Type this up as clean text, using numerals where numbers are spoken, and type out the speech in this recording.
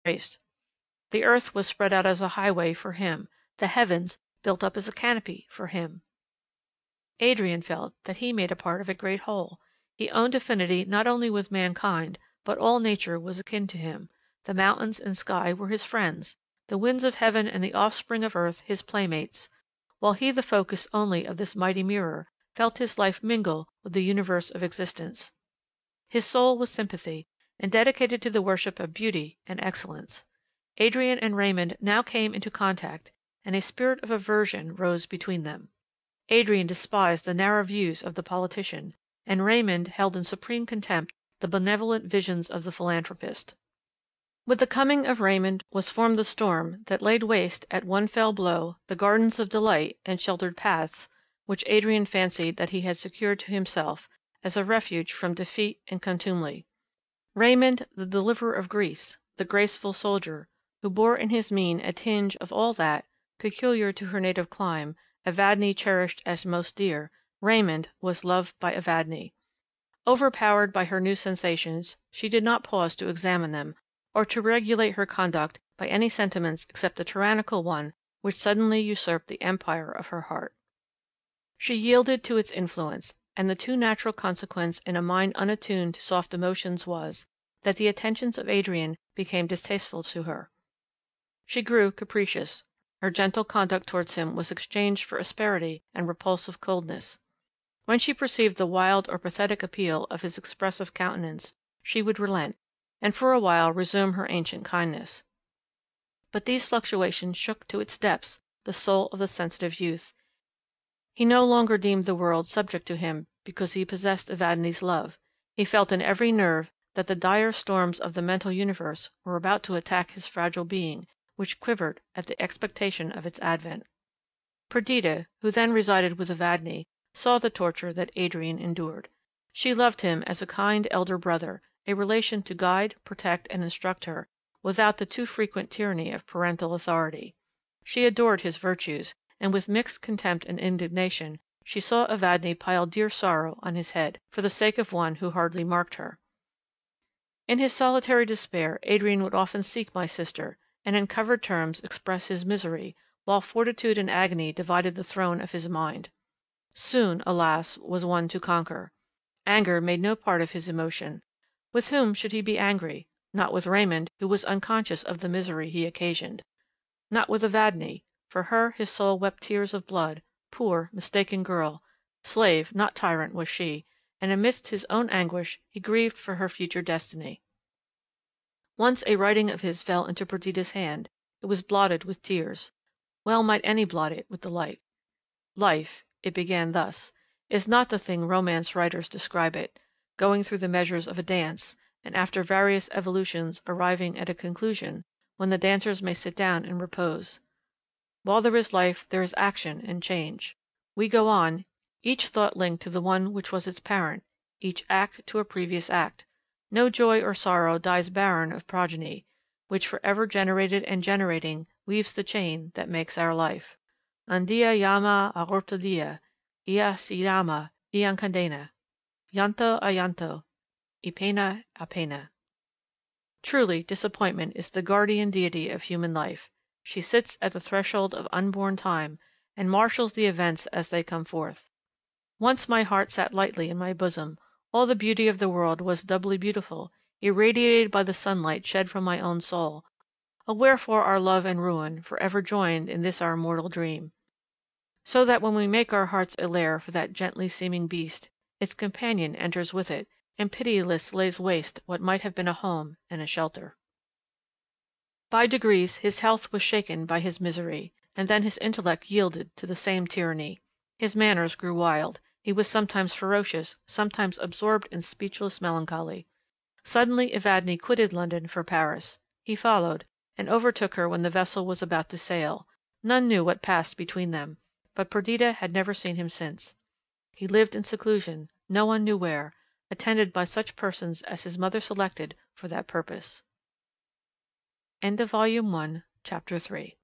graced. The earth was spread out as a highway for him, the heavens built up as a canopy for him. Adrian felt that he made a part of a great whole. He owned affinity not only with mankind, but all nature was akin to him. The mountains and sky were his friends, the winds of heaven and the offspring of earth his playmates, while he, the focus only of this mighty mirror, felt his life mingle with the universe of existence. His soul was sympathy, and dedicated to the worship of beauty and excellence. Adrian and Raymond now came into contact, and a spirit of aversion rose between them. Adrian despised the narrow views of the politician, and Raymond held in supreme contempt the benevolent visions of the philanthropist. With the coming of Raymond was formed the storm that laid waste at one fell blow the gardens of delight and sheltered paths which Adrian fancied that he had secured to himself as a refuge from defeat and contumely. Raymond, the deliverer of Greece, the graceful soldier, who bore in his mien a tinge of all that, peculiar to her native clime, Evadne cherished as most dear, Raymond was loved by Evadne. Overpowered by her new sensations, she did not pause to examine them, or to regulate her conduct by any sentiments except the tyrannical one which suddenly usurped the empire of her heart. She yielded to its influence, and the too natural consequence in a mind unattuned to soft emotions was, that the attentions of Adrian became distasteful to her. She grew capricious. Her gentle conduct towards him was exchanged for asperity and repulsive coldness. When she perceived the wild or pathetic appeal of his expressive countenance, she would relent, and for a while resume her ancient kindness. But these fluctuations shook to its depths the soul of the sensitive youth. He no longer deemed the world subject to him because he possessed Evadne's love. He felt in every nerve that the dire storms of the mental universe were about to attack his fragile being, which quivered at the expectation of its advent. Perdita, who then resided with Evadne, saw the torture that Adrian endured. She loved him as a kind elder brother, a relation to guide, protect, and instruct her, without the too frequent tyranny of parental authority. She adored his virtues, and with mixed contempt and indignation she saw Evadne pile dear sorrow on his head, for the sake of one who hardly marked her. In his solitary despair Adrian would often seek my sister, and in covered terms express his misery, while fortitude and agony divided the throne of his mind. Soon, alas, was one to conquer. Anger made no part of his emotion. With whom should he be angry? Not with Raymond, who was unconscious of the misery he occasioned. Not with Evadne. For her his soul wept tears of blood. Poor, mistaken girl! Slave, not tyrant, was she, and amidst his own anguish he grieved for her future destiny. Once a writing of his fell into Perdita's hand. It was blotted with tears. Well might any blot it with the like. Life, it began thus, is not the thing romance writers describe it, going through the measures of a dance, and after various evolutions arriving at a conclusion, when the dancers may sit down and repose. While there is life there is action and change. We go on, each thought linked to the one which was its parent, each act to a previous act. No joy or sorrow dies barren of progeny, which for ever generated and generating weaves the chain that makes our life. Un dia llama a otro dia, y se llama y encadena. Llanto a llanto, y pena a pena. Truly, disappointment is the guardian deity of human life. She sits at the threshold of unborn time, and marshals the events as they come forth. Once my heart sat lightly in my bosom. All the beauty of the world was doubly beautiful, irradiated by the sunlight shed from my own soul. Oh, wherefore our love and ruin, for ever joined in this our mortal dream? So that when we make our hearts a lair for that gently seeming beast, its companion enters with it, and pitiless lays waste what might have been a home and a shelter. By degrees his health was shaken by his misery, and then his intellect yielded to the same tyranny. His manners grew wild. He was sometimes ferocious, sometimes absorbed in speechless melancholy. Suddenly Evadne quitted London for Paris. He followed, and overtook her when the vessel was about to sail. None knew what passed between them, but Perdita had never seen him since. He lived in seclusion, no one knew where, attended by such persons as his mother selected for that purpose. End of Volume 1, Chapter 3.